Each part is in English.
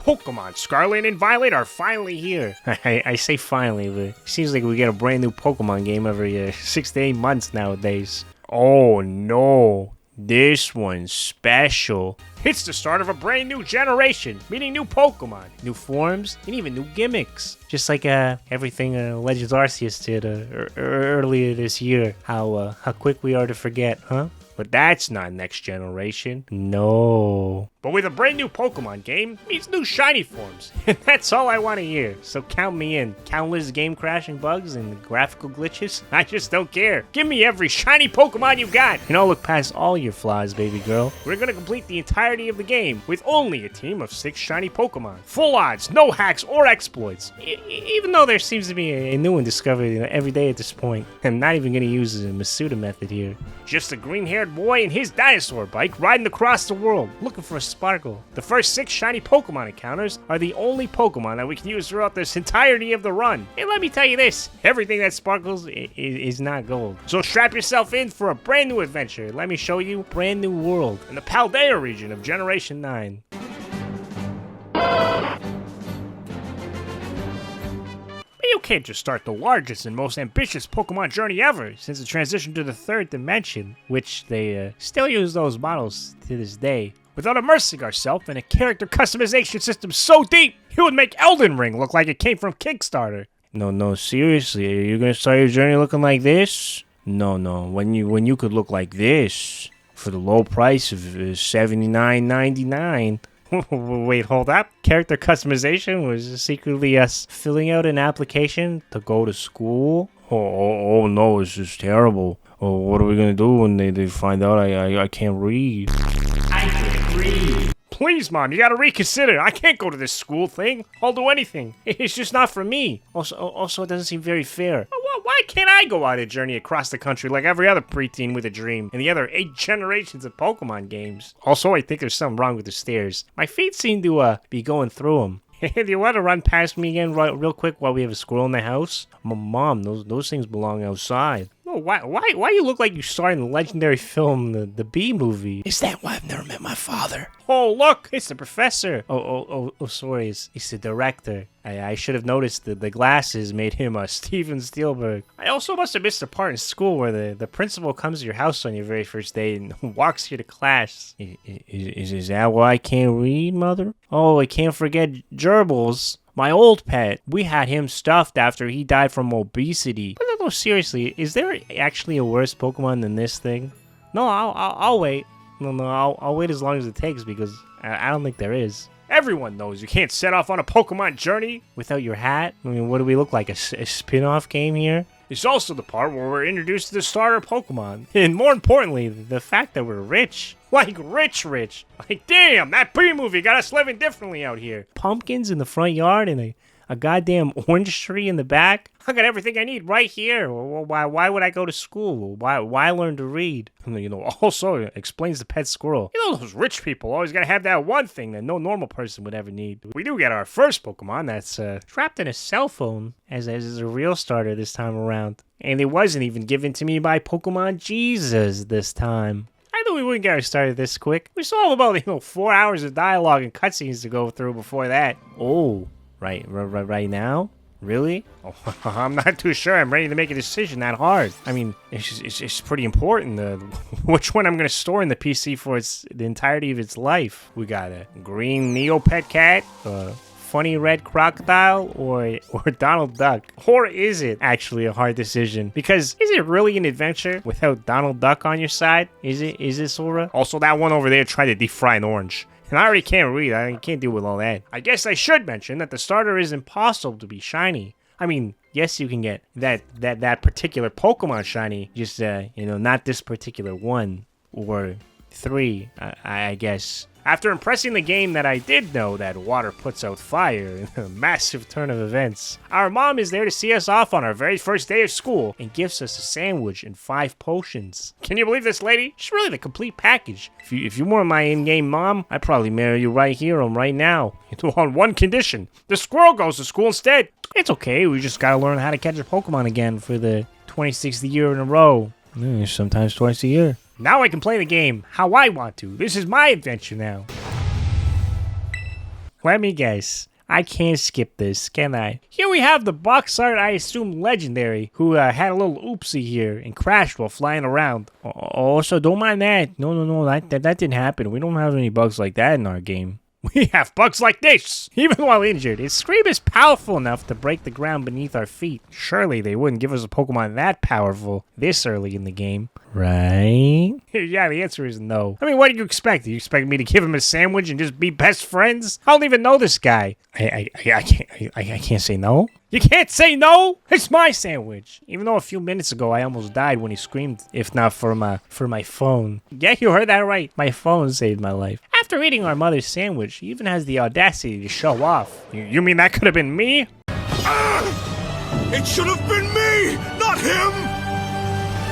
Pokemon Scarlet and Violet are finally here. I say finally, but it seems like we get a brand new Pokemon game every 6 to 8 months nowadays. Oh no, this one's special. It's the start of a brand new generation, meaning new Pokemon, new forms, and even new gimmicks. Just like everything Legends Arceus did earlier this year. How quick we are to forget, huh? But that's not next generation. No. But with a brand new Pokemon game, means new shiny forms. And that's all I want to hear. So count me in. Countless game crashing bugs and graphical glitches. I just don't care. Give me every shiny Pokemon you got. And I'll look past all your flaws, baby girl. We're going to complete the entirety of the game with only a team of 6 shiny Pokemon. Full odds, no hacks or exploits. Even though there seems to be a new one discovered every day at this point. I'm not even going to use the Masuda method here. Just a green-haired boy and his dinosaur bike riding across the world, looking for a sparkle. The first 6 shiny Pokemon encounters are the only Pokemon that we can use throughout this entirety of the run. And let me tell you this, everything that sparkles is not gold. So strap yourself in for a brand new adventure. Let me show you a brand new world in the Paldea region of Generation 9. You can't just start the largest and most ambitious Pokemon journey ever since the transition to the 3rd dimension, which they still use those models to this day, without immersing ourselves in a character customization system so deep, it would make Elden Ring look like it came from Kickstarter. No, seriously, are you gonna start your journey looking like this? No, when you could look like this for the low price of $79.99. Wait, hold up. Character customization was secretly us filling out an application to go to school? Oh no, it's just terrible. Oh, what are we gonna do when they find out I can't read? I can't read. Please, Mom, you gotta reconsider. I can't go to this school thing. I'll do anything. It's just not for me. Also, it doesn't seem very fair. Why can't I go on a journey across the country like every other preteen with a dream and the other 8 generations of Pokemon games? Also, I think there's something wrong with the stairs. My feet seem to be going through them. Do you want to run past me again real quick while we have a squirrel in the house? Mom, those things belong outside. Oh, why you look like you starred in the legendary film, the Bee Movie? Is that why I've never met my father? Oh, look, it's the professor. Oh, sorry, it's the director. I should have noticed that the glasses made him Steven Spielberg. I also must have missed a part in school where the principal comes to your house on your very first day and walks you to class. Is that why I can't read, Mother? Oh, I can't forget Gerbils. My old pet, we had him stuffed after he died from obesity. But no, seriously, is there actually a worse Pokemon than this thing? No, I'll wait. No, I'll wait as long as it takes because I don't think there is. Everyone knows you can't set off on a Pokemon journey without your hat. I mean, what do we look like, a spin-off game here? It's also the part where we're introduced to the starter Pokemon. And more importantly, the fact that we're rich. Like rich. Like, damn, that Bee Movie got us living differently out here. Pumpkins in the front yard and a goddamn orange tree in the back. I got everything I need right here. Why would I go to school? Why learn to read? Also explains the pet squirrel. Those rich people always gotta have that one thing that no normal person would ever need. We do get our first Pokemon that's trapped in a cell phone as a real starter this time around. And it wasn't even given to me by Pokemon Jesus this time. I knew we wouldn't get started this quick. We still have about 4 hours of dialogue and cutscenes to go through before that. Oh, right now? Really? Oh, I'm not too sure I'm ready to make a decision that hard. I mean, it's pretty important which one I'm going to store in the PC for the entirety of its life. We got a green Neopet cat, a funny red crocodile, or Donald Duck. Or is it actually a hard decision? Because is it really an adventure without Donald Duck on your side? Is it, Sora? Also, that one over there tried to deep fry an orange. And I already can't read. I can't deal with all that. I guess I should mention that the starter is impossible to be shiny. I mean, yes, you can get that particular Pokemon shiny, just not this particular one or 3, I guess. After impressing the game that I did know that water puts out fire in a massive turn of events, our mom is there to see us off on our very first day of school and gives us a sandwich and 5 potions. Can you believe this lady? She's really the complete package. If you weren't my in-game mom, I'd probably marry you right here and right now. On one condition. The squirrel goes to school instead. It's okay, we just gotta learn how to catch a Pokemon again for the 26th year in a row. Sometimes twice a year. Now I can play the game how I want to. This is my adventure now. Let me guess. I can't skip this, can I? Here we have the box art, I assume legendary, who had a little oopsie here and crashed while flying around. Also, don't mind that. No, that didn't happen. We don't have any bugs like that in our game. We have bugs like this, even while injured. Its scream is powerful enough to break the ground beneath our feet. Surely they wouldn't give us a Pokemon that powerful this early in the game, right? Yeah, the answer is no. I mean, what do you expect? Do you expect me to give him a sandwich and just be best friends? I don't even know this guy. I can't say no. You can't say no? It's my sandwich. Even though a few minutes ago I almost died when he screamed, if not for my phone. Yeah, you heard that right. My phone saved my life. After eating our mother's sandwich, he even has the audacity to show off. You mean that could have been me? It should have been me, not him!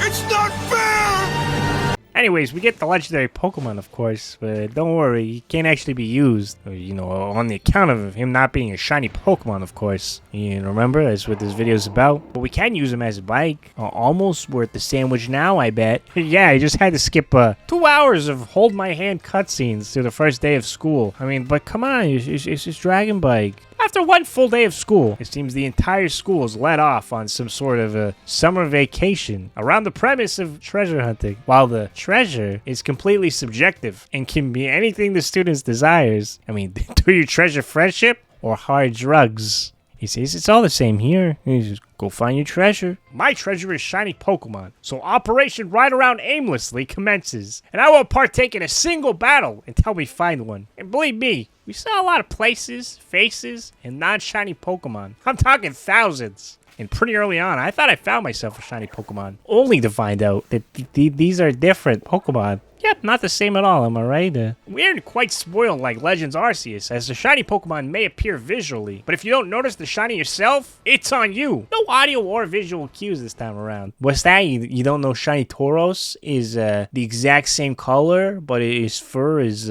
It's not fair! Anyways, we get the legendary Pokemon, of course, but don't worry, he can't actually be used, on the account of him not being a shiny Pokemon, of course. You remember, that's what this video is about. But we can use him as a bike. Almost worth the sandwich now, I bet. Yeah, I just had to skip 2 hours of hold my hand cutscenes through the first day of school. I mean, but come on, it's just Dragon Bike. After one full day of school, it seems the entire school is let off on some sort of a summer vacation around the premise of treasure hunting. While the treasure is completely subjective and can be anything the students desires. I mean, do you treasure friendship or hard drugs? He says it's all the same here. You just go find your treasure. My treasure is shiny Pokemon, so Operation Ride Around Aimlessly commences, and I won't partake in a single battle until we find one. And believe me, we saw a lot of places, faces, and non-shiny Pokemon. I'm talking thousands. And pretty early on, I thought I found myself a shiny Pokemon, only to find out that these are different Pokemon. Yep, not the same at all, am I right? We aren't quite spoiled like Legends Arceus, as the shiny Pokemon may appear visually, but if you don't notice the shiny yourself, it's on you. No audio or visual cues this time around. What's that? You don't know shiny Tauros is the exact same color, but his fur is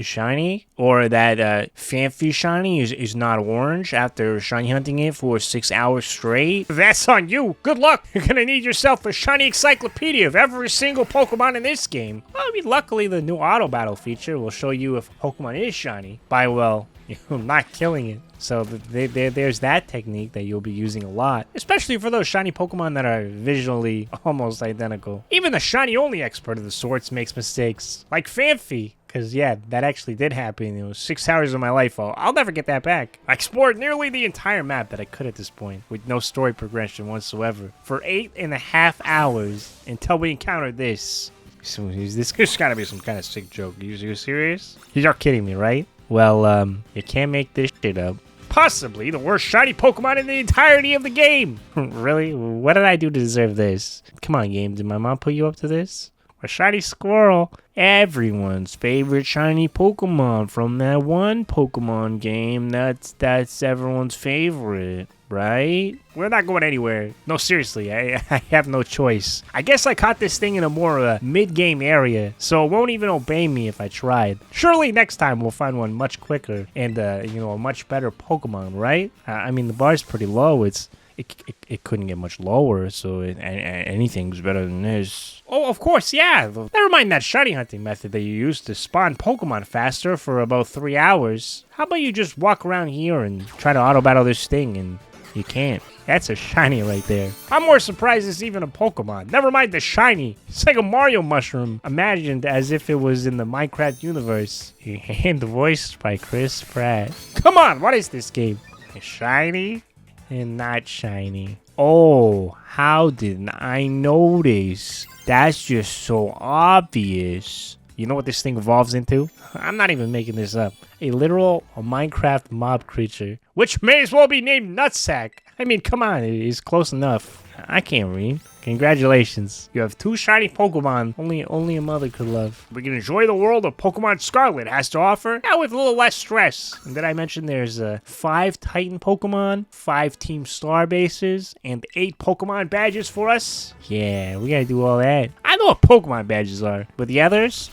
shiny, or that Fanfi shiny is not orange after shiny hunting it for 6 hours straight. That's on you. Good luck. You're gonna need yourself a shiny encyclopedia of every single Pokemon in this game. Well, I mean, luckily the new auto battle feature will show you if Pokemon is shiny by, well, not killing it. So there's that technique that you'll be using a lot, especially for those shiny Pokemon that are visually almost identical. Even the shiny only expert of the sorts makes mistakes, like Fanfi. Because, yeah, that actually did happen. It was 6 hours of my life. I'll never get that back. I explored nearly the entire map that I could at this point, with no story progression whatsoever, for 8.5 hours until we encountered this. So this gotta be some kind of sick joke. You serious? You're kidding me, right? Well, you can't make this shit up. Possibly the worst shiny Pokemon in the entirety of the game. Really? What did I do to deserve this? Come on, game. Did my mom put you up to this? A shiny squirrel. Everyone's favorite shiny Pokemon from that one Pokemon game. That's everyone's favorite, right? We're not going anywhere. No, seriously, I have no choice. I guess I caught this thing in a more mid-game area, so it won't even obey me if I tried. Surely next time we'll find one much quicker and, a much better Pokemon, right? I mean, the bar's pretty low. It couldn't get much lower, so anything's better than this. Oh, of course, yeah. Never mind that shiny hunting method that you used to spawn Pokemon faster for about 3 hours. How about you just walk around here and try to auto-battle this thing, and you can't. That's a shiny right there. I'm more surprised it's even a Pokemon. Never mind the shiny. It's like a Mario mushroom, imagined as if it was in the Minecraft universe. And voiced by Chris Pratt. Come on, what is this game? Shiny? And not shiny. Oh, how didn't I notice? That's just so obvious. You know what this thing evolves into? I'm not even making this up. A literal Minecraft mob creature, which may as well be named Nutsack. I mean, come on, it's close enough. I can't read. Congratulations. You have 2 shiny Pokemon only a mother could love. We can enjoy the world of Pokemon Scarlet has to offer, now with a little less stress. And did I mention there's 5 Titan Pokemon, 5 Team Star bases, and 8 Pokemon badges for us? Yeah, we gotta do all that. I know what Pokemon badges are, but the others?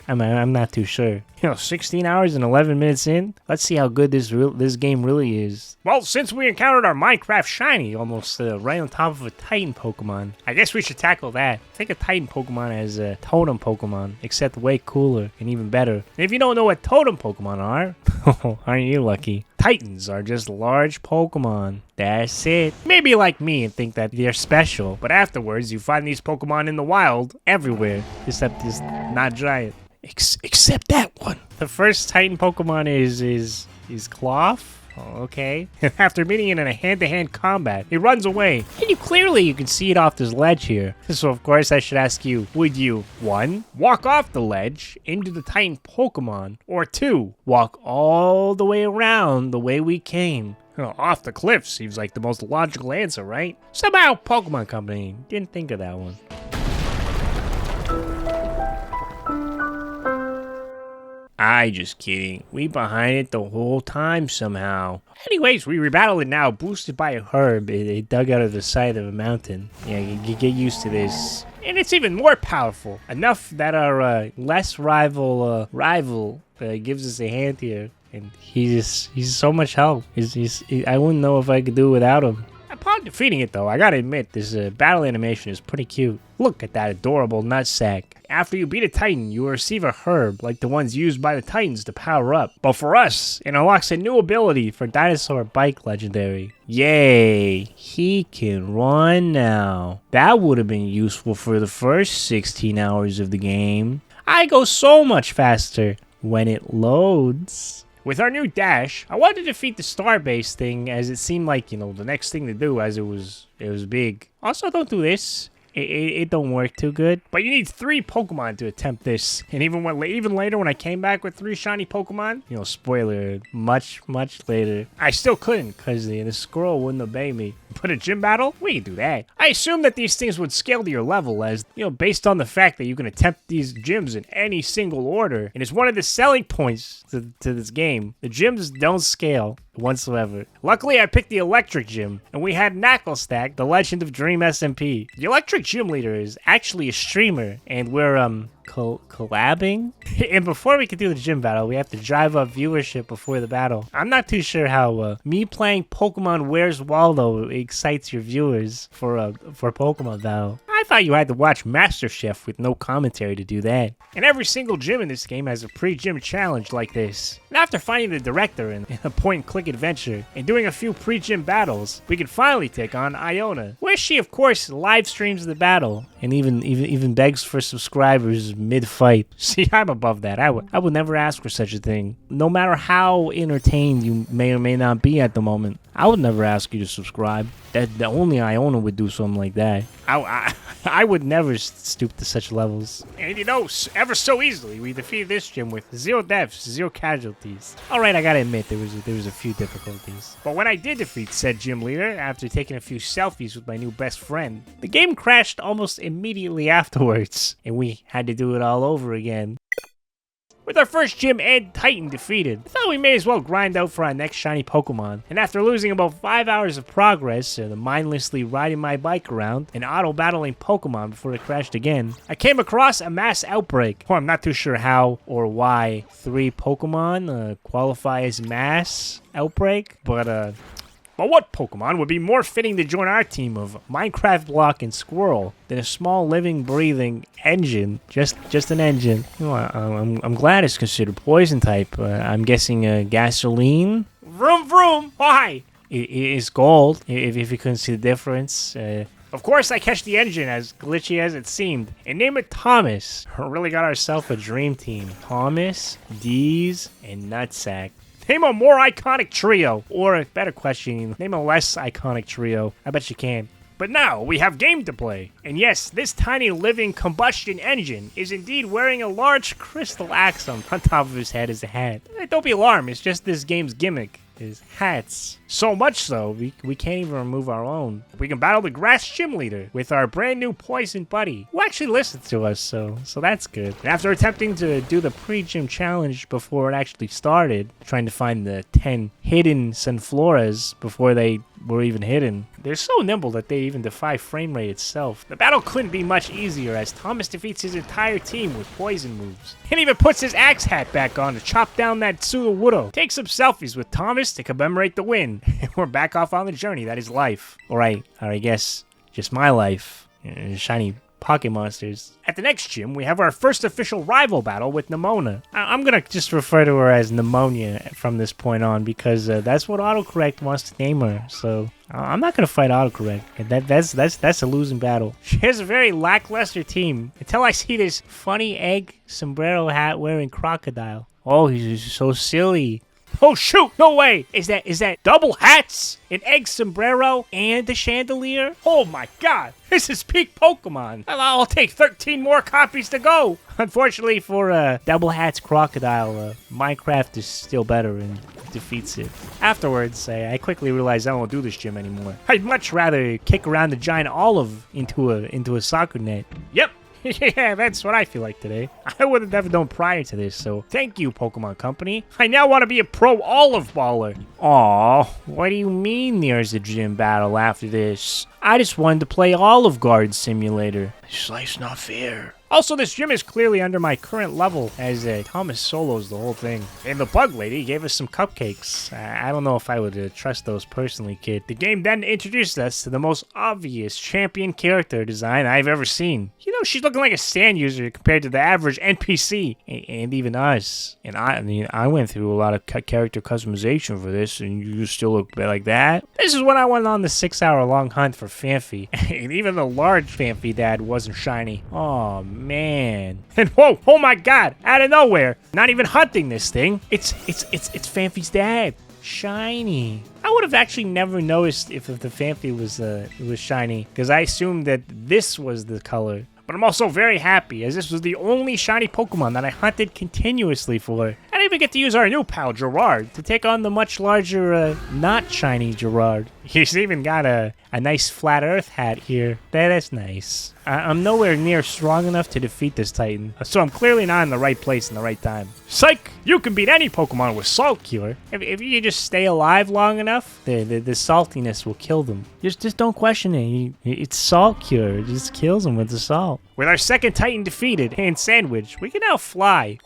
I'm not too sure. 16 hours and 11 minutes in. Let's see how good this game really is. Well, since we encountered our Minecraft shiny almost right on top of a Titan Pokemon, I guess we should tackle that. Think of Titan Pokemon as a Totem Pokemon, except way cooler and even better. And if you don't know what Totem Pokemon are, aren't you lucky? Titans are just large Pokemon. That's it. Maybe like me and think that they're special, but afterwards you find these Pokemon in the wild everywhere, except it's not giant. Except that one. The first Titan Pokemon is Cloth. Oh, okay. After meeting it in a hand-to-hand combat, it runs away. And you can see it off this ledge here. So of course I should ask you, would you 1. Walk off the ledge into the Titan Pokemon, or 2. Walk all the way around the way we came? Off the cliff seems like the most logical answer, right? Somehow Pokemon Company didn't think of that one. I just kidding. We behind it the whole time somehow. Anyways, we rebattled it now, boosted by a herb it dug out of the side of a mountain. Yeah, you get used to this. And it's even more powerful. Enough that our less rival gives us a hand here. And he's so much help. I wouldn't know if I could do it without him. Upon defeating it though, I gotta admit, this battle animation is pretty cute. Look at that adorable nutsack. After you beat a Titan, you will receive a herb like the ones used by the Titans to power up. But for us, it unlocks a new ability for Dinosaur Bike Legendary. Yay! He can run now. That would have been useful for the first 16 hours of the game. I go so much faster when it loads. With our new dash, I wanted to defeat the Starbase thing as it seemed like, the next thing to do as it was big. Also, don't do this. It don't work too good. But you need 3 Pokemon to attempt this. And even later when I came back with 3 shiny Pokemon, spoiler, much later, I still couldn't because the squirrel wouldn't obey me. But a gym battle? We can do that. I assumed that these things would scale to your level as, based on the fact that you can attempt these gyms in any single order. And it's one of the selling points to this game. The gyms don't scale whatsoever. Luckily, I picked the electric gym, and we had Knacklestack, the Legend of Dream SMP. The electric gym leader is actually a streamer, and we're collabing. And before we can do the gym battle, we have to drive up viewership before the battle. I'm not too sure how me playing Pokemon Where's Waldo excites your viewers for Pokemon battle. I thought you had to watch MasterChef with no commentary to do that. And every single gym in this game has a pre-gym challenge like this. And after finding the director in a point-and-click adventure and doing a few pre-gym battles, we can finally take on Iona, where she of course live streams the battle and even begs for subscribers mid-fight. See, I'm above that. I would never ask for such a thing. No matter how entertained you may or may not be at the moment, I would never ask you to subscribe. That the only Iona would do something like that. I would never stoop to such levels. And ever so easily, we defeated this gym with 0 deaths, 0 casualties. Alright, I gotta admit, there was a few difficulties. But when I did defeat said gym leader, after taking a few selfies with my new best friend, the game crashed almost immediately afterwards, and we had to do it all over again. With our first gym and Titan defeated, I thought we may as well grind out for our next shiny Pokemon. And after losing about 5 hours of progress, mindlessly riding my bike around and auto-battling Pokemon before it crashed again, I came across a mass outbreak. Well, I'm not too sure how or why 3 Pokemon qualify as mass outbreak, but what Pokemon would be more fitting to join our team of Minecraft Block and Squirrel than a small living, breathing engine? Just an engine. I'm glad it's considered poison type. I'm guessing gasoline. Vroom vroom. Why? It is gold. If you couldn't see the difference. Of course, I catch the engine, as glitchy as it seemed, and name it Thomas. Really got ourselves a dream team. Thomas, Deez, and Nutsack. Name a more iconic trio, or a better question, name a less iconic trio. I bet you can. But now, we have game to play. And yes, this tiny living combustion engine is indeed wearing a large crystal axe on top of his head as a hat. Don't be alarmed, it's just this game's gimmick. Is hats. So much so, we can't even remove our own. We can battle the grass gym leader with our brand new poison buddy, who actually listens to us, so that's good. And after attempting to do the pre-gym challenge before it actually started, trying to find the 10 hidden Sunfloras before they were even hidden. They're so nimble that they even defy frame rate itself. The battle couldn't be much easier as Thomas defeats his entire team with poison moves. And even puts his axe hat back on to chop down that Sudowoodo. Takes some selfies with Thomas to commemorate the win. And we're back off on the journey that is life. Or I guess just my life. Shiny Pocket Monsters. At the next gym, we have our first official rival battle with Nimona. I'm gonna just refer to her as Pneumonia from this point on because that's what autocorrect wants to name her. So I'm not gonna fight autocorrect. That's a losing battle. She has a very lackluster team until I see this funny egg sombrero hat wearing crocodile. Oh, he's so silly. Oh shoot, no way! Is that double hats? An egg sombrero and a chandelier? Oh my god, this is peak Pokemon. I'll take 13 more copies to go. Unfortunately for double hats crocodile, Minecraft is still better and defeats it. Afterwards, I quickly realized I won't do this gym anymore. I'd much rather kick around the giant olive into a soccer net. Yep. Yeah, that's what I feel like today. I would have never known prior to this, so thank you, Pokemon Company. I now want to be a pro olive baller. Aw, what do you mean there's a gym battle after this? I just wanted to play Olive Garden Simulator. This life's not fair. Also, this gym is clearly under my current level, as Thomas solos the whole thing. And the bug lady gave us some cupcakes. I don't know if I would trust those personally, kid. The game then introduced us to the most obvious champion character design I've ever seen. You know, she's looking like a stand user compared to the average NPC, and even us. And I went through a lot of character customization for this, and you still look like that? This is when I went on the 6-hour-long hunt for Fanfi, and even the large Fanfi dad wasn't shiny. Oh man. And whoa, oh my god, out of nowhere, not even hunting this thing, it's Fanfi's dad. Shiny. I would have actually never noticed if the Fanfi was shiny, because I assumed that this was the color. But I'm also very happy, as this was the only shiny Pokemon that I hunted continuously for. I didn't even get to use our new pal, Gerard, to take on the much larger, not shiny Gerard. He's even got a nice flat earth hat here. That's nice. I'm nowhere near strong enough to defeat this Titan, so I'm clearly not in the right place in the right time. Psych! You can beat any Pokemon with Salt Cure. If you just stay alive long enough, the saltiness will kill them. Just don't question it. It's Salt Cure. It just kills them with the salt. With our second Titan defeated and sandwiched, we can now fly.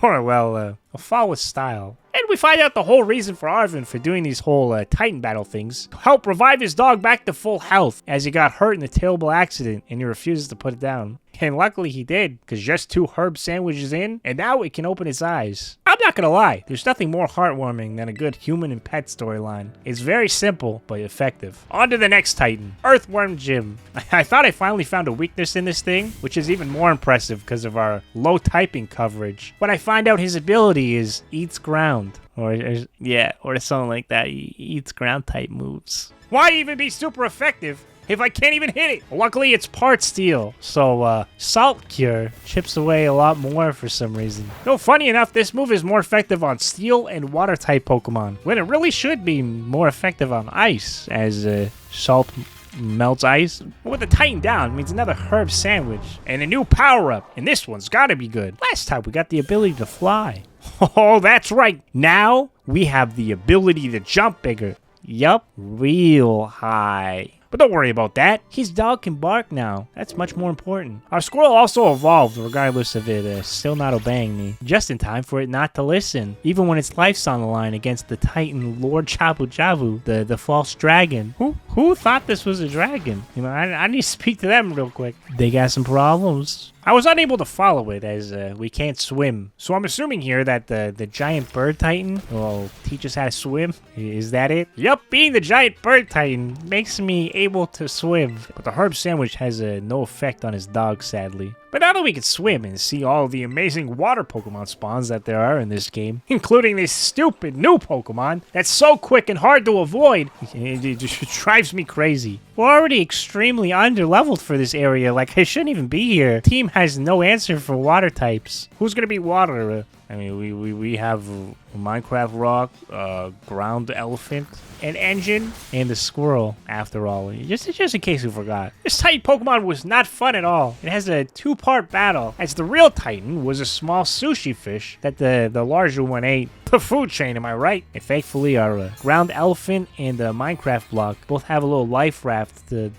Or, well, fall with style. And we find out the whole reason for Arvin for doing these whole Titan battle things. To help revive his dog back to full health as he got hurt in a terrible accident and he refuses to put it down. And luckily he did, because just 2 herb sandwiches in, and now it can open its eyes. I'm not gonna lie, there's nothing more heartwarming than a good human and pet storyline. It's very simple, but effective. On to the next Titan, Earthworm Jim. I thought I finally found a weakness in this thing, which is even more impressive because of our low typing coverage. When I find out his ability is Eats Ground. Or something like that. He eats ground type moves. Why even be super effective if I can't even hit it? Luckily, it's part steel, so Salt Cure chips away a lot more for some reason. No, funny enough, this move is more effective on steel and water type Pokemon, when it really should be more effective on ice, as Salt melts ice. But with the Titan down means another herb sandwich and a new power-up, and this one's gotta be good. Last time we got the ability to fly. Oh, that's right. Now we have the ability to jump bigger. Yup, real high. But don't worry about that. His dog can bark now. That's much more important. Our squirrel also evolved regardless of it still not obeying me. Just in time for it not to listen. Even when its life's on the line against the Titan Lord Chabu Javu, the false dragon. Who thought this was a dragon? You know, I need to speak to them real quick. They got some problems. I was unable to follow it as we can't swim. So I'm assuming here that the giant bird titan will teach us how to swim. Is that it? Yup, being the giant bird titan makes me able to swim. But the herb sandwich has no effect on his dog, sadly. But now that we can swim and see all the amazing water Pokemon spawns that there are in this game, including this stupid new Pokemon that's so quick and hard to avoid, it just drives me crazy. We're already extremely underleveled for this area, like I shouldn't even be here. The team has no answer for water types. Who's gonna be water? I mean, we have Minecraft Rock, Ground Elephant, an Engine, and the Squirrel, after all. Just in case you forgot. This Titan Pokemon was not fun at all. It has a 2-part battle, as the real Titan was a small sushi fish that the larger one ate. The food chain, am I right? And thankfully, our ground elephant and Minecraft block both have a little life raft to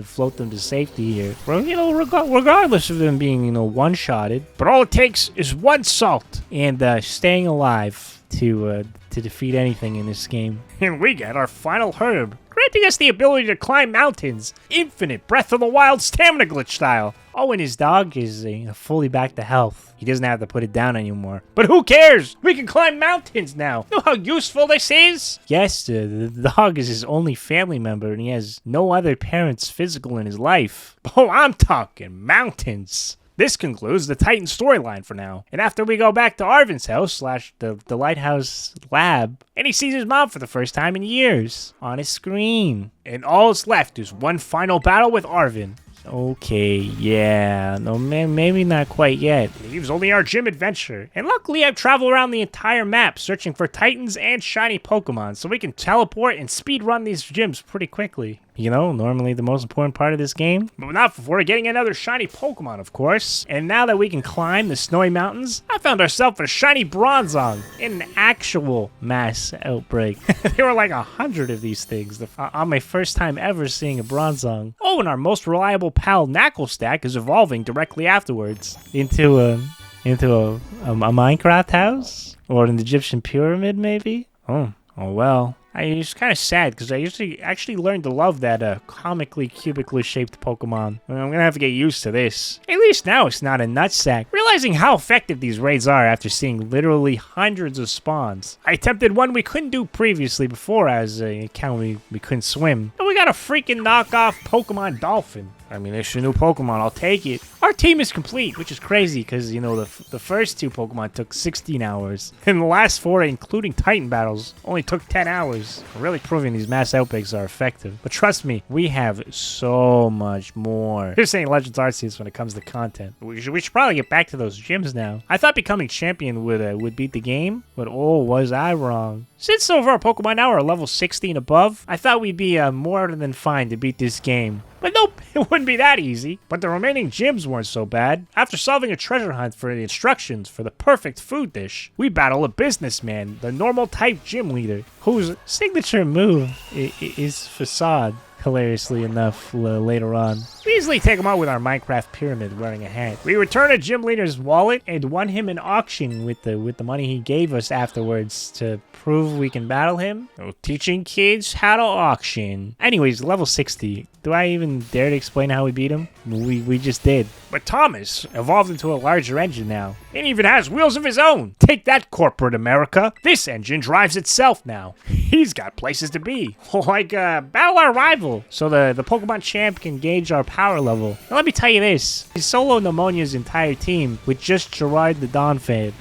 float them to safety here. Well, you know, regardless of them being, you know, one-shotted. But all it takes is one salt and staying alive to defeat anything in this game. And we get our final herb, granting us the ability to climb mountains. Infinite Breath of the Wild stamina glitch style. Oh, and his dog is fully back to health. He doesn't have to put it down anymore. But who cares? We can climb mountains now. Know how useful this is? Yes, the dog is his only family member, and he has no other parents physical in his life. Oh, I'm talking mountains. This concludes the Titan storyline for now. And after we go back to Arvin's house / the lighthouse lab, and he sees his mom for the first time in years on his screen. And all that's left is one final battle with Arvin. Okay, yeah, no, maybe not quite yet. Leaves only our gym adventure. And luckily I've traveled around the entire map searching for Titans and shiny Pokemon, so we can teleport and speed run these gyms pretty quickly. You know, normally the most important part of this game. But not before getting another shiny Pokemon, of course. And now that we can climb the snowy mountains, I found ourselves a shiny Bronzong in an actual mass outbreak. There were like 100 of these things on my first time ever seeing a Bronzong. Oh, and our most reliable pal Knucklestack is evolving directly afterwards into a Minecraft house? Or an Egyptian pyramid, maybe? Oh well. It's kind of sad because I actually learned to love that comically cubically shaped Pokemon. I'm gonna have to get used to this. At least now it's not a nutsack. Realizing how effective these raids are after seeing literally hundreds of spawns. I attempted one we couldn't do previously before as a account we couldn't swim. And we got a freaking knockoff Pokemon Dolphin. I mean, it's a new Pokemon, I'll take it. Our team is complete, which is crazy because, you know, the first 2 Pokemon took 16 hours. And the last 4, including Titan battles, only took 10 hours. Really proving these mass outbreaks are effective. But trust me, we have so much more. This ain't Legends Arceus when it comes to content. We should probably get back to those gyms now. I thought becoming champion would beat the game, but oh, was I wrong. Since some of our Pokemon now are level 60 and above, I thought we'd be more than fine to beat this game. But nope, it wouldn't be that easy. But the remaining gyms weren't so bad. After solving a treasure hunt for the instructions for the perfect food dish, we battle a businessman, the normal type gym leader, whose signature move is Facade. Hilariously enough, later on. We easily take him out with our Minecraft pyramid wearing a hat. We return a gym leader's wallet and won him an auction with the money he gave us afterwards to prove we can battle him. Oh, teaching kids how to auction. Anyways, level 60. Do I even dare to explain how we beat him? We just did. But Thomas evolved into a larger engine now. And even has wheels of his own. Take that, corporate America. This engine drives itself now. He's got places to be. Like, battle our rival. So the Pokemon champ can gauge our power level. Now let me tell you this. He solo Pneumonia's entire team with just Gerard the Dawnfade.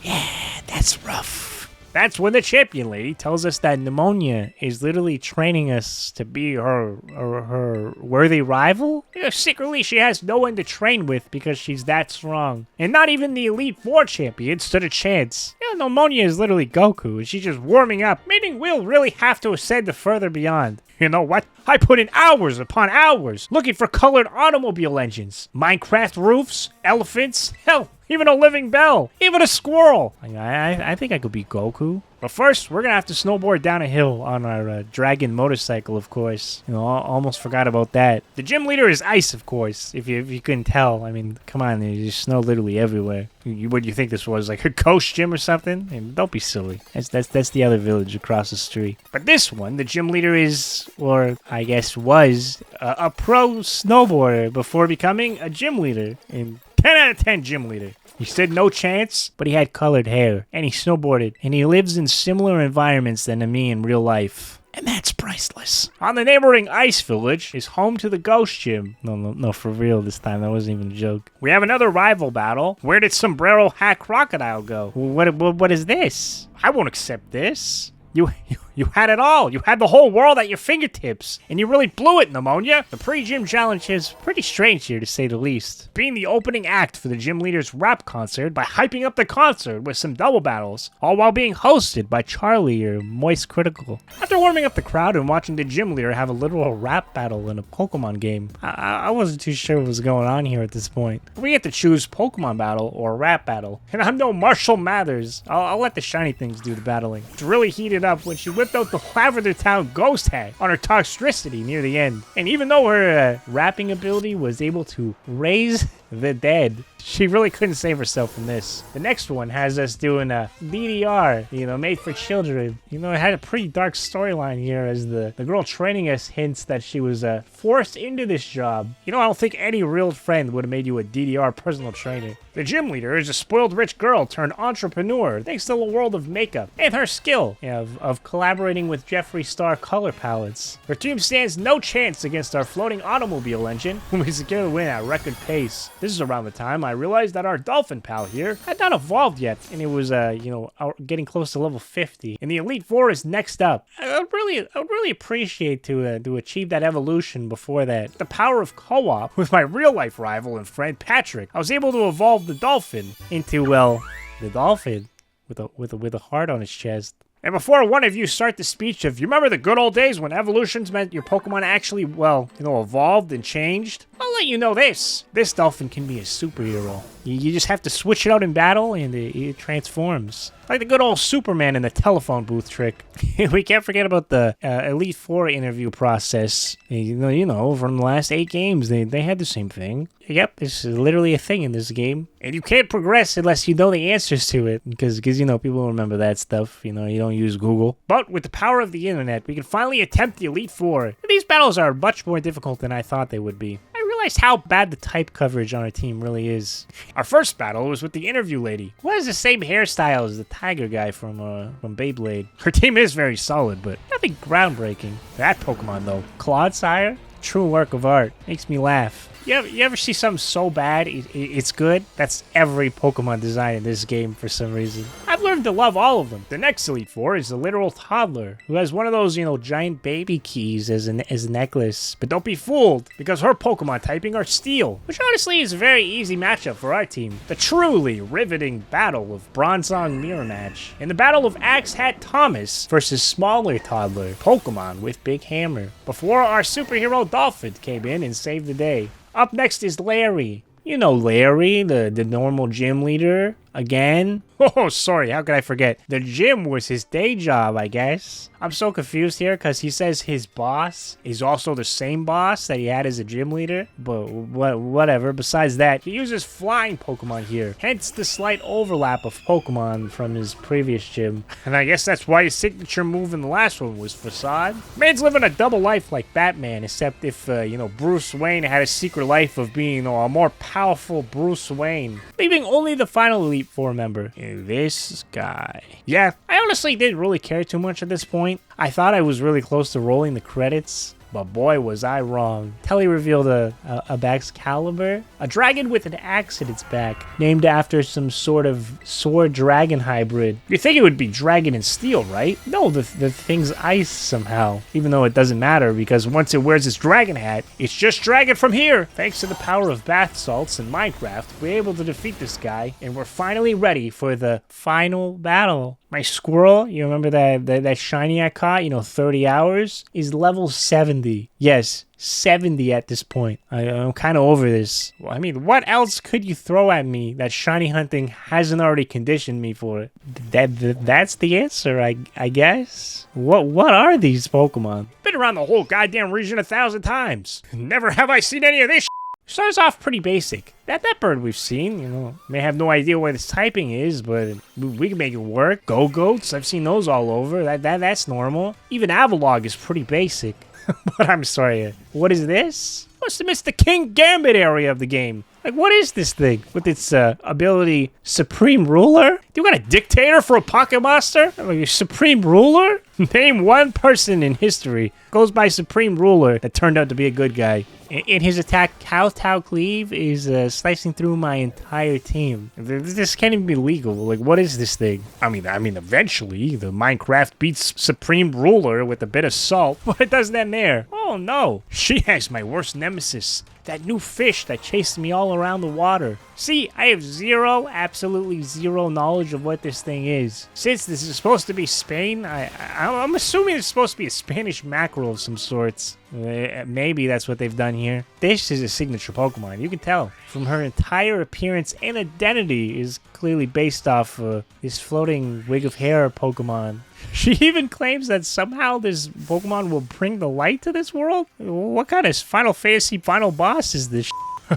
Yeah, that's rough. That's when the champion lady tells us that Pneumonia is literally training us to be her worthy rival. Secretly, she has no one to train with because she's that strong. And not even the Elite Four champion stood a chance. Pneumonia is literally Goku, and she's just warming up, meaning we'll really have to ascend to further beyond. You know what? I put in hours upon hours looking for colored automobile engines, Minecraft roofs, elephants, hell, even a living bell, even a squirrel. I think I could be Goku. But first, we're gonna have to snowboard down a hill on our dragon motorcycle, of course. You know, almost forgot about that. The gym leader is Ice, of course, if you couldn't tell. I mean, come on, there's snow literally everywhere. What do you think this was, like a ghost gym or something? And don't be silly. That's the other village across the street. But this one, the gym leader is, or I guess was, a pro snowboarder before becoming a gym leader. And 10 out of 10 gym leader. He stood no chance, but he had colored hair, and he snowboarded, and he lives in similar environments than me in real life. And that's priceless. On the neighboring Ice Village is home to the Ghost Gym. No, for real this time. That wasn't even a joke. We have another rival battle. Where did Sombrero Hat Crocodile go? What is this? I won't accept this. You had it all. You had the whole world at your fingertips. And you really blew it, Pneumonia. The pre-gym challenge is pretty strange here, to say the least. Being the opening act for the gym leader's rap concert by hyping up the concert with some double battles, all while being hosted by Charlie or Moist Critical. After warming up the crowd and watching the gym leader have a literal rap battle in a Pokemon game, I wasn't too sure what was going on here at this point. We get to choose Pokemon battle or rap battle. And I'm no Marshall Mathers. I'll let the shiny things do the battling. It's really heated up when she whipped out the Lavender Town ghost hat on her Toxtricity near the end. And even though her rapping ability was able to raise the dead, she really couldn't save herself from this. The next one has us doing a DDR, made for children. It had a pretty dark storyline here as the girl training us hints that she was forced into this job. I don't think any real friend would have made you a DDR personal trainer. The gym leader is a spoiled rich girl turned entrepreneur thanks to the world of makeup and her skill of collaborating with Jeffree Star color palettes. Her team stands no chance against our floating automobile engine, whom we secure the win at record pace. This is around the time I realized that our dolphin pal here had not evolved yet, and it was, getting close to level 50. And the Elite Four is next up. I would really appreciate to achieve that evolution before that. The power of co-op with my real-life rival and friend Patrick, I was able to evolve the dolphin into, the dolphin with a heart on his chest. And before one of you start the speech of, you remember the good old days when evolutions meant your Pokemon actually, evolved and changed? I'll let you know this. This dolphin can be a superhero. You just have to switch it out in battle and it transforms. Like the good old Superman in the telephone booth trick. We can't forget about the Elite Four interview process. From the last 8 games, they had the same thing. Yep, this is literally a thing in this game. And you can't progress unless you know the answers to it. Because people don't remember that stuff. You don't use Google. But with the power of the internet, we can finally attempt the Elite Four. These battles are much more difficult than I thought they would be. I realized how bad the type coverage on our team really is. Our first battle was with the interview lady, who has the same hairstyle as the tiger guy from Beyblade. Her team is very solid, but nothing groundbreaking. That Pokemon, though, Clodsire, true work of art. Makes me laugh. You ever see something so bad it's good? That's every Pokemon design in this game for some reason. I've learned to love all of them. The next Elite Four is the literal toddler, who has one of those, giant baby keys as a necklace. But don't be fooled, because her Pokemon typing are Steel, which honestly is a very easy matchup for our team. The truly riveting battle of Bronzong Mirror Match. In the battle of Axe Hat Thomas versus smaller toddler Pokemon with Big Hammer. Before our superhero Dolphin came in and saved the day. Up next is Larry. Larry, the normal gym leader. Again? Oh, sorry, how could I forget? The gym was his day job, I guess. I'm so confused here because he says his boss is also the same boss that he had as a gym leader. But whatever. Besides that, he uses flying Pokemon here. Hence the slight overlap of Pokemon from his previous gym. And I guess that's why his signature move in the last one was Facade. Man's living a double life like Batman, except if, Bruce Wayne had a secret life of being, a more powerful Bruce Wayne. Leaving only the final Elite Four member. This guy. Yeah, I honestly didn't really care too much at this point. I thought I was really close to rolling the credits, but boy was I wrong. Telly revealed a Baxcalibur, a dragon with an axe in its back, named after some sort of sword-dragon hybrid. You'd think it would be dragon and steel, right? No, the thing's ice somehow, even though it doesn't matter because once it wears its dragon hat, it's just dragon from here. Thanks to the power of bath salts in Minecraft, we're able to defeat this guy, and we're finally ready for the final battle. My squirrel, you remember that shiny I caught, 30 hours, is level 70. Yes, 70 at this point. I'm kind of over this. Well, what else could you throw at me that shiny hunting hasn't already conditioned me for? That's the answer, I guess. What are these Pokemon? Been around the whole goddamn region 1,000 times. Never have I seen any of this. Starts off pretty basic. That bird we've seen, may have no idea what its typing is, but we can make it work. Go-Goats, I've seen those all over. That's normal. Even Avalog is pretty basic. But I'm sorry, what is this? Must have missed the King Gambit area of the game. Like, what is this thing with its ability Supreme Ruler? You got a dictator for a pocket monster? Like a Supreme Ruler? Name one person in history goes by Supreme Ruler that turned out to be a good guy. In his attack, Kowtow Cleave is slicing through my entire team. This can't even be legal. Like, what is this thing? I mean, eventually, the Minecraft beats Supreme Ruler with a bit of salt, but it doesn't end there. Oh no, she has my worst nemesis. That new fish that chased me all around the water. See, I have absolutely zero knowledge of what this thing is. Since this is supposed to be Spain, I'm assuming it's supposed to be a Spanish mackerel of some sorts. Maybe that's what they've done here. This is a signature Pokemon, you can tell. From her entire appearance and identity is clearly based off this floating wig of hair Pokemon. She even claims that somehow this Pokemon will bring the light to this world? What kind of Final Fantasy final boss is this?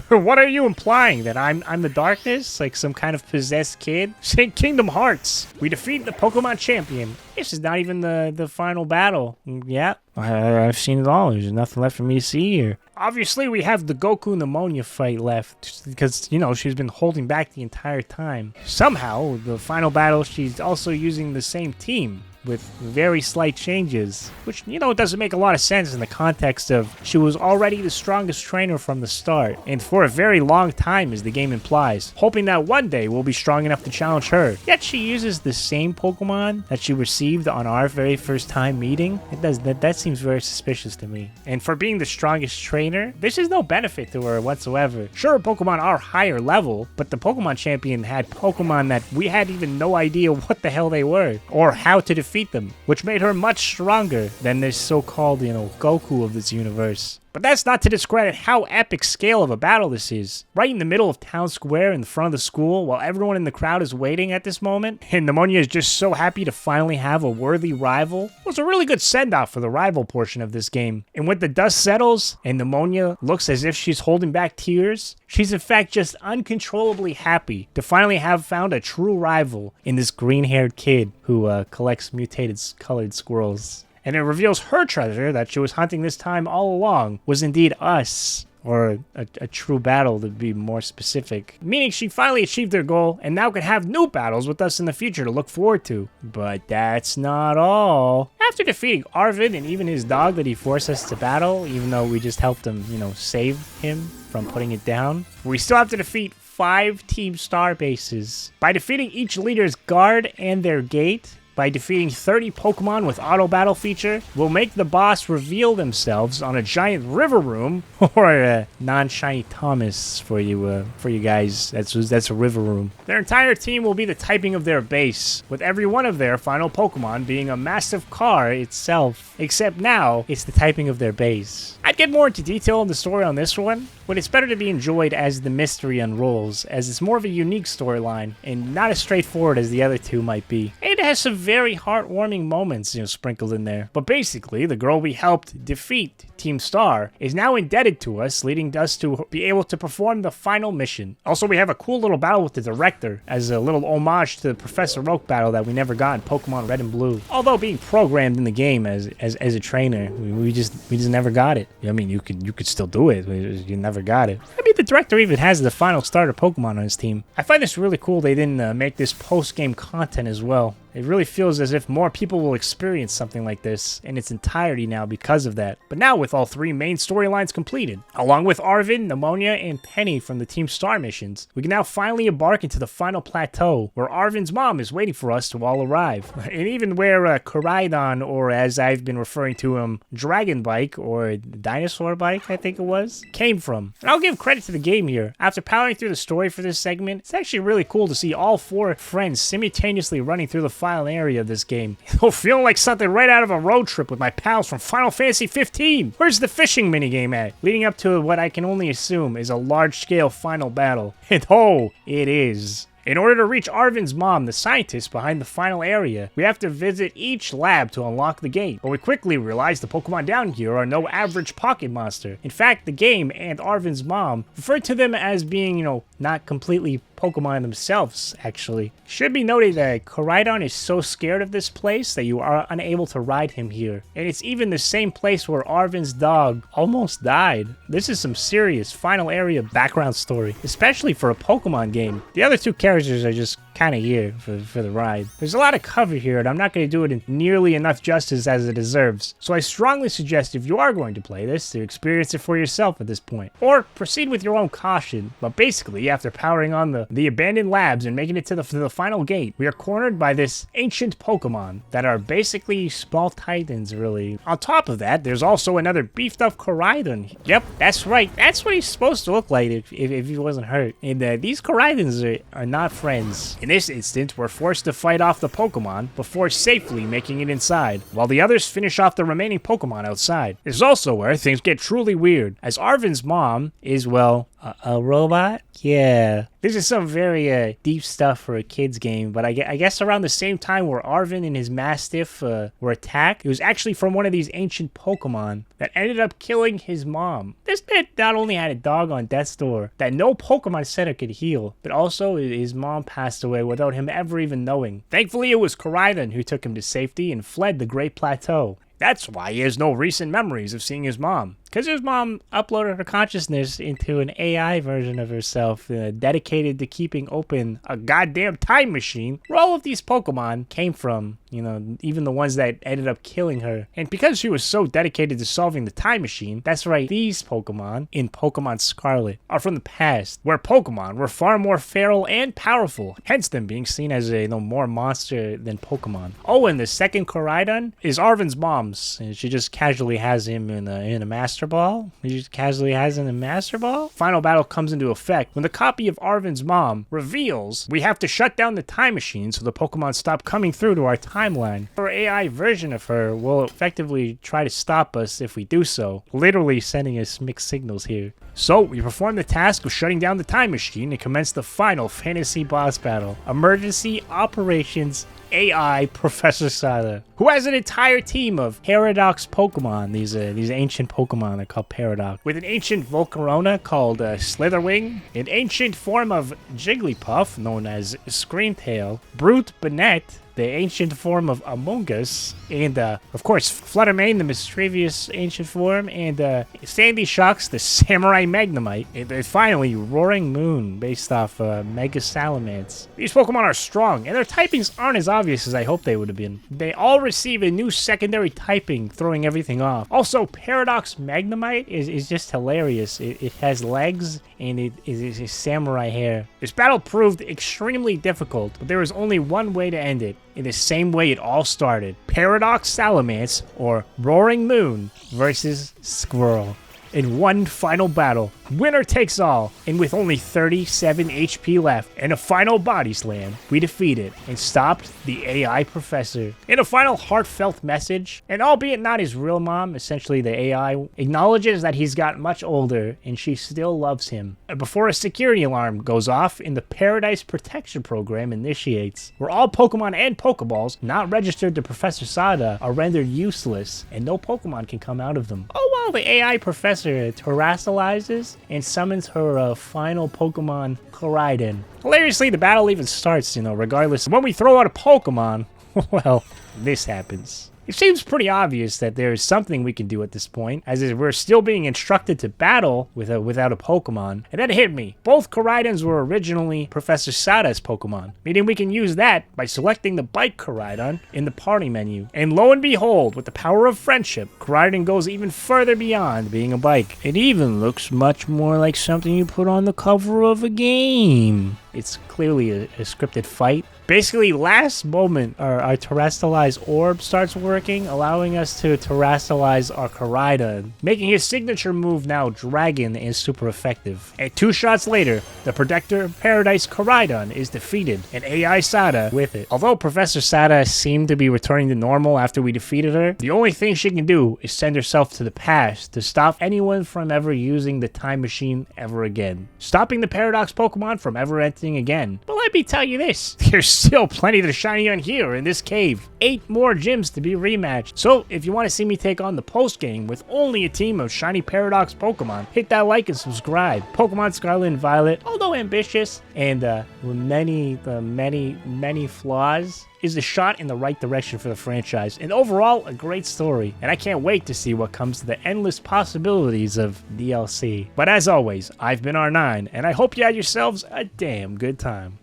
What are you implying? That I'm the darkness? Like some kind of possessed kid? Say Kingdom Hearts. We defeat the Pokemon champion. This is not even the final battle. Yeah, I've seen it all. There's nothing left for me to see here. Obviously, we have the Goku Pneumonia fight left because, you know, she's been holding back the entire time. Somehow, the final battle, she's also using the same team with very slight changes, which, you know, doesn't make a lot of sense in the context of she was already the strongest trainer from the start, and for a very long time, as the game implies, hoping that one day we'll be strong enough to challenge her. Yet she uses the same Pokemon that she received on our very first time meeting. That seems very suspicious to me. And for being the strongest trainer, this is no benefit to her whatsoever. Sure, Pokemon are higher level, but the Pokemon champion had Pokemon that we had even no idea what the hell they were, or how to defeat them, which made her much stronger than this so-called, you know, Goku of this universe. But that's not to discredit how epic scale of a battle this is. Right in the middle of town square in front of the school, while everyone in the crowd is waiting at this moment, and Pneumonia is just so happy to finally have a worthy rival. It was a really good send-off for the rival portion of this game. And when the dust settles, and Pneumonia looks as if she's holding back tears, she's in fact just uncontrollably happy to finally have found a true rival in this green-haired kid who collects mutated colored squirrels. And it reveals her treasure that she was hunting this time all along was indeed us. Or a true battle, to be more specific. Meaning she finally achieved her goal and now can have new battles with us in the future to look forward to. But that's not all. After defeating Arvid and even his dog that he forced us to battle, even though we just helped him, you know, save him from putting it down, we still have to defeat 5 Team Star bases. By defeating each leader's guard and their gate, by defeating 30 Pokemon with auto battle feature, will make the boss reveal themselves on a giant river room, or a non-shiny Thomas for you guys. That's a river room. Their entire team will be the typing of their base, with every one of their final Pokemon being a massive car itself. Except now, it's the typing of their base. I'd get more into detail in the story on this one, but it's better to be enjoyed as the mystery unrolls, as it's more of a unique storyline, and not as straightforward as the other two might be. It has some very heartwarming moments, you know, sprinkled in there. But basically, the girl we helped defeat, Team Star, is now indebted to us, leading us to be able to perform the final mission. Also, we have a cool little battle with the director, as a little homage to the Professor Oak battle that we never got in Pokemon Red and Blue. Although being programmed in the game as a trainer, we just never got it. I mean, you could still do it, you never got it. I mean, the director even has the final starter Pokemon on his team. I find this really cool they didn't make this post-game content as well. It really feels as if more people will experience something like this in its entirety now because of that. But now with all 3 main storylines completed, along with Arvid, Pneumonia, and Penny from the Team Star missions, we can now finally embark into the final plateau, where Arvin's mom is waiting for us to all arrive. And even where Koraidon, or as I've been referring to him, Dragon Bike, or Dinosaur Bike, I think it was, came from. And I'll give credit to the game here. After powering through the story for this segment, it's actually really cool to see all 4 friends simultaneously running through the final area of this game. Feeling like something right out of a road trip with my pals from Final Fantasy 15. Where's the fishing minigame at? Leading up to what I can only assume is a large-scale final battle. And oh, it is. In order to reach Arvin's mom, the scientist behind the final area, we have to visit each lab to unlock the gate. But we quickly realize the Pokemon down here are no average pocket monster. In fact, the game and Arvin's mom refer to them as being, you know, not completely Pokemon themselves, actually. Should be noted that Koraidon is so scared of this place that you are unable to ride him here. And it's even the same place where Arven's dog almost died. This is some serious final area background story, especially for a Pokemon game. The other two characters are just kind of here for the ride. There's a lot of cover here, and I'm not going to do it in nearly enough justice as it deserves. So I strongly suggest, if you are going to play this, to experience it for yourself at this point. Or proceed with your own caution. But basically, after powering on the abandoned labs and making it to the final gate, we are cornered by this ancient Pokemon that are basically small titans, really. On top of that, there's also another beefed up Koraidon. Yep, that's right. That's what he's supposed to look like if he wasn't hurt. And these Koraidons are not friends. In this instance, we're forced to fight off the Pokemon before safely making it inside, while the others finish off the remaining Pokemon outside. This is also where things get truly weird, as Arven's mom is, well, a robot? Yeah. This is some very deep stuff for a kid's game, but I guess around the same time where Arven and his Mastiff were attacked, it was actually from one of these ancient Pokemon that ended up killing his mom. This bit not only had a dog on death's door that no Pokemon Center could heal, but also his mom passed away without him ever even knowing. Thankfully, it was Koraidon who took him to safety and fled the Great Plateau. That's why he has no recent memories of seeing his mom. Because his mom uploaded her consciousness into an AI version of herself dedicated to keeping open a goddamn time machine where all of these Pokemon came from, you know, even the ones that ended up killing her. And because she was so dedicated to solving the time machine, that's right, these Pokemon in Pokemon Scarlet are from the past, where Pokemon were far more feral and powerful, hence them being seen as a more monster than Pokemon. Oh, and the second Koraidon is Arven's mom's, and she just casually has him in a Master Ball. He just casually has him in a Master Ball. Final battle comes into effect when the copy of Arven's mom reveals we have to shut down the time machine so the Pokemon stop coming through to our timeline. Our AI version of her will effectively try to stop us if we do so, literally sending us mixed signals here. So, we perform the task of shutting down the time machine and commence the final fantasy boss battle. Emergency Operations AI Professor Sada, who has an entire team of Paradox Pokemon. These ancient Pokemon are called Paradox, with an ancient Volcarona called Slitherwing, an ancient form of Jigglypuff known as Screamtail, Brute Banette, the ancient form of Among Us, and of course Fluttermane, the mischievous ancient form, and Sandy Shocks, the Samurai Magnemite, and finally Roaring Moon, based off Mega Salamence. These Pokemon are strong, and their typings aren't as obvious as I hoped they would have been. They all receive a new secondary typing, throwing everything off. Also, Paradox Magnemite is just hilarious. It has legs, and it is samurai hair. This battle proved extremely difficult, but there was only one way to end it, in the same way it all started. Paradox Salamence, or Roaring Moon, versus Squirrel. In one final battle, winner takes all, and with only 37 HP left and a final body slam, we defeated and stopped the AI Professor. In a final heartfelt message, and albeit not his real mom, essentially the AI, acknowledges that he's got much older and she still loves him. Before a security alarm goes off and the Paradise Protection Program initiates, where all Pokemon and Pokeballs not registered to Professor Sada are rendered useless and no Pokemon can come out of them. Oh, well, the AI Professor terrestrializes and summons her final Pokemon, Koraidon. Hilariously, the battle even starts, regardless. When we throw out a Pokemon, well, this happens. It seems pretty obvious that there is something we can do at this point, as we're still being instructed to battle without a Pokemon. And that hit me. Both Koraidons were originally Professor Sada's Pokemon, meaning we can use that by selecting the Bike Koraidon in the party menu. And lo and behold, with the power of friendship, Koraidon goes even further beyond being a bike. It even looks much more like something you put on the cover of a game. It's clearly a scripted fight. Basically, last moment, our terrestrialized orb starts working, allowing us to terrestrialize our Koraidon, making his signature move now Dragon and super effective. And 2 shots later, the Protector Paradise Koraidon is defeated, and AI Sada with it. Although Professor Sada seemed to be returning to normal after we defeated her, the only thing she can do is send herself to the past to stop anyone from ever using the time machine ever again. Stopping the Paradox Pokemon from ever entering again. But let me tell you this, there's still plenty to shiny on here in this cave. 8 more gyms to be rematched. So if you want to see me take on the post game with only a team of shiny Paradox Pokemon, hit that like and subscribe. Pokemon Scarlet and Violet, although ambitious and with many flaws, is a shot in the right direction for the franchise, and overall a great story, and I can't wait to see what comes to the endless possibilities of DLC. But as always, I've been R9, and I hope you had yourselves a damn good time.